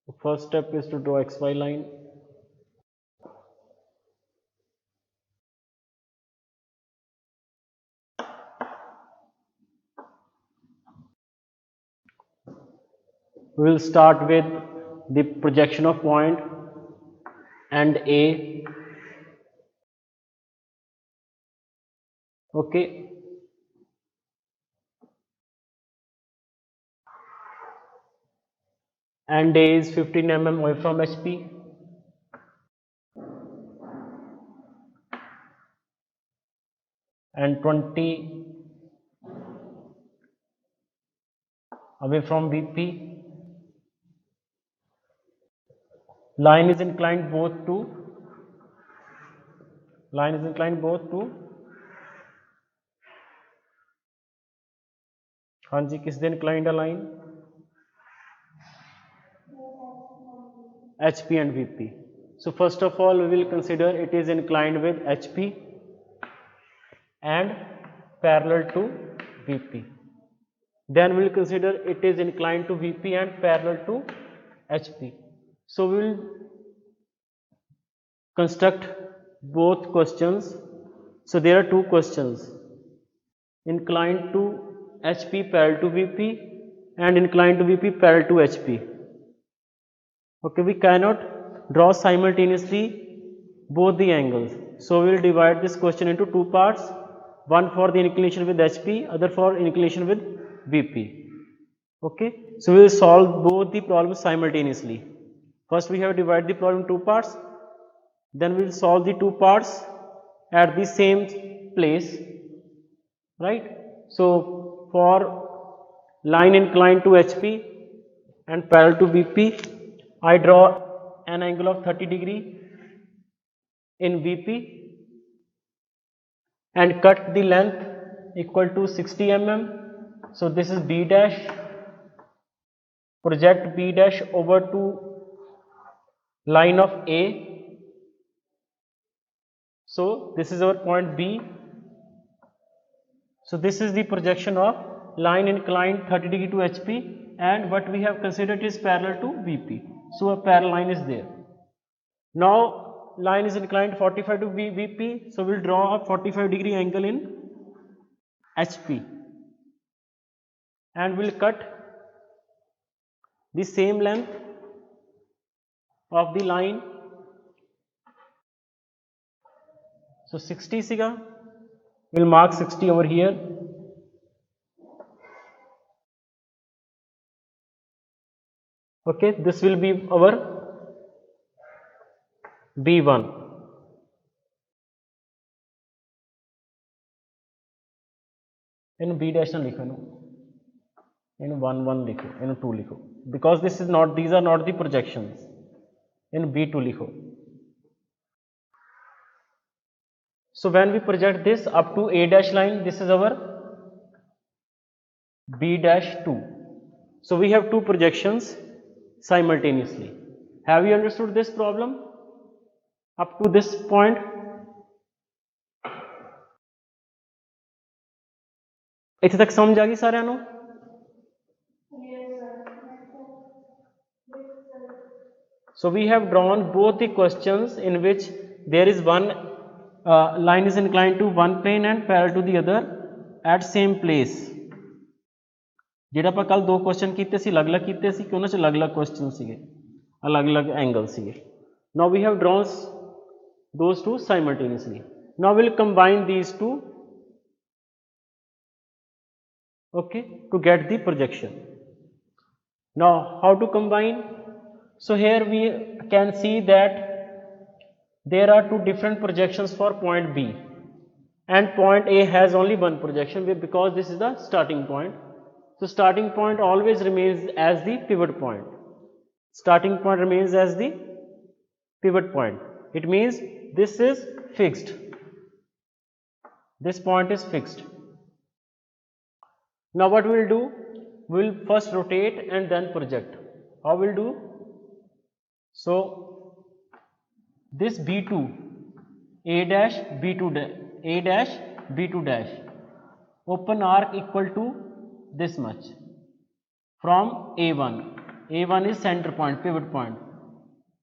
The first step is to draw XY line. We will start with the projection of point and A. Okay. And A is 15 mm away from HP. And 20 away from VP. Line is inclined both to हाँ जी, किस दे inclined a line? HP and VP. So first of all we will consider it is inclined with HP and parallel to VP. Then we will consider it is inclined to VP and parallel to HP. So we will construct both questions. So there are two questions, inclined to HP parallel to VP and inclined to VP parallel to HP. Okay, we cannot draw simultaneously both the angles. So we will divide this question into two parts, one for the inclination with HP, other for inclination with VP. Okay, so we will solve both the problems simultaneously. First we have divided the problem in two parts, then we will solve the two parts at the same place, right? So for line inclined to HP and parallel to VP, I draw an angle of 30 degree in VP and cut the length equal to 60 mm. So this is B dash. Project B dash over to line of A. So this is our point B. So this is the projection of line inclined 30 degree to HP, and what we have considered is parallel to VP. So a parallel line is there. Now line is inclined 45 to VP, so we'll draw a 45 degree angle in HP and we'll cut the same length of the line. So 60 siga, we'll mark 60 over here. Okay, this will be our B1. In B dash na likho, in 1 1 likho, in 2 likho, because this is not, these are not the projections. In B2 likho. So when we project this up to A dash line, this is our B dash 2. So we have two projections simultaneously. Have you understood this problem up to this point? ਇੱਥੇ ਤੱਕ ਸਮਝ ਆ ਗਈ ਸਾਰਿਆਂ ਨੂੰ? So we have drawn both the questions in which there is one line is inclined to one plane and parallel to the other at same place. ਜਿਹੜਾ ਆਪਾਂ ਕੱਲ ਦੋ ਕੁਐਸਚਨ ਕੀਤੇ ਸੀ ਅਲੱਗ-ਅਲੱਗ ਕੀਤੇ ਸੀ ਕਿ ਉਹਨਾਂ 'ਚ ਅਲੱਗ-ਅਲੱਗ ਕੁਐਸਚਨ ਸੀਗੇ, ਅਲੱਗ-ਅਲੱਗ ਐਂਗਲ ਸੀਗੇ. Now we have drawn those two simultaneously. Now we'll combine these two, okay, to get the projection. Now how to combine? So here we can see that there are two different projections for point B and point A has only one projection because this is the starting point. So starting point always remains as the pivot point. Starting point remains as the pivot point. It means this is fixed. This point is fixed. Now what we will do? We will first rotate and then project. How we will do? So this B2, A dash B2 dash, A dash B2 dash, open arc equal to this much from A1. A1 is center point, pivot point.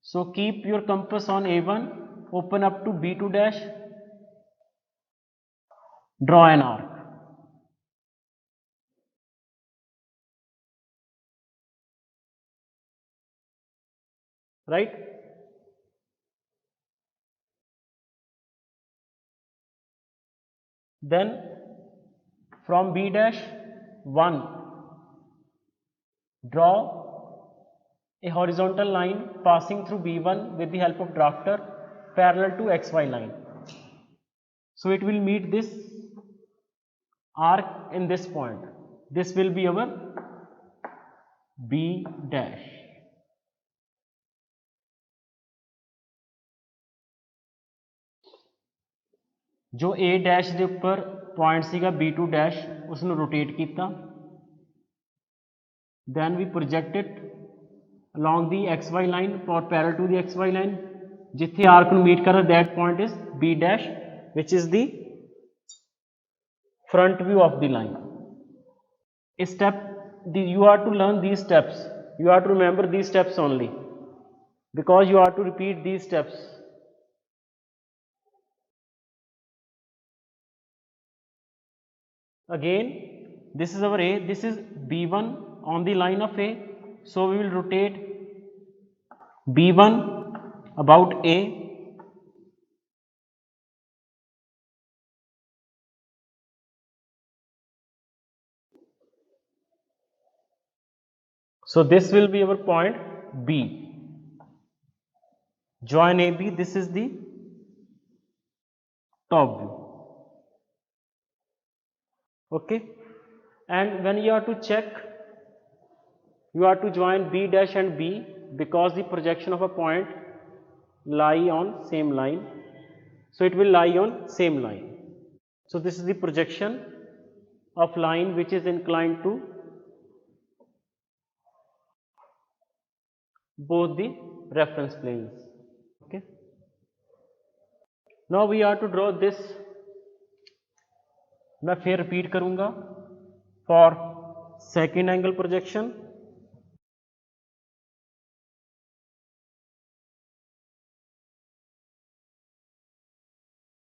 So keep your compass on A1, open up to B2 dash, draw an arc. Right? Then from B dash 1, draw a horizontal line passing through B1 with the help of drafter parallel to XY line. So it will meet this arc in this point. This will be our B dash. जो A dash ਦੇ ਉੱਪਰ point ਸੀਗਾ B2 dash ਉਸ ਨੂੰ rotate ਕੀਤਾ, then we project it along the XY line or parallel to the XY line. जिथे arc ਨੂੰ meet कर that point is B dash, which is the front view of the line. You are to learn these steps. You are to remember these steps only, because you are to repeat these steps. Again, this is our A, this is B1 on the line of A, so we will rotate B1 about A, so this will be our point B. Join AB, this is the top view. Okay, and when you are to check, you are to join B dash and B, because the projection of a point lie on same line, so it will lie on same line. So this is the projection of line which is inclined to both the reference planes. Okay, now we are to draw this. मैं फिर repeat करूंगा for second angle projection.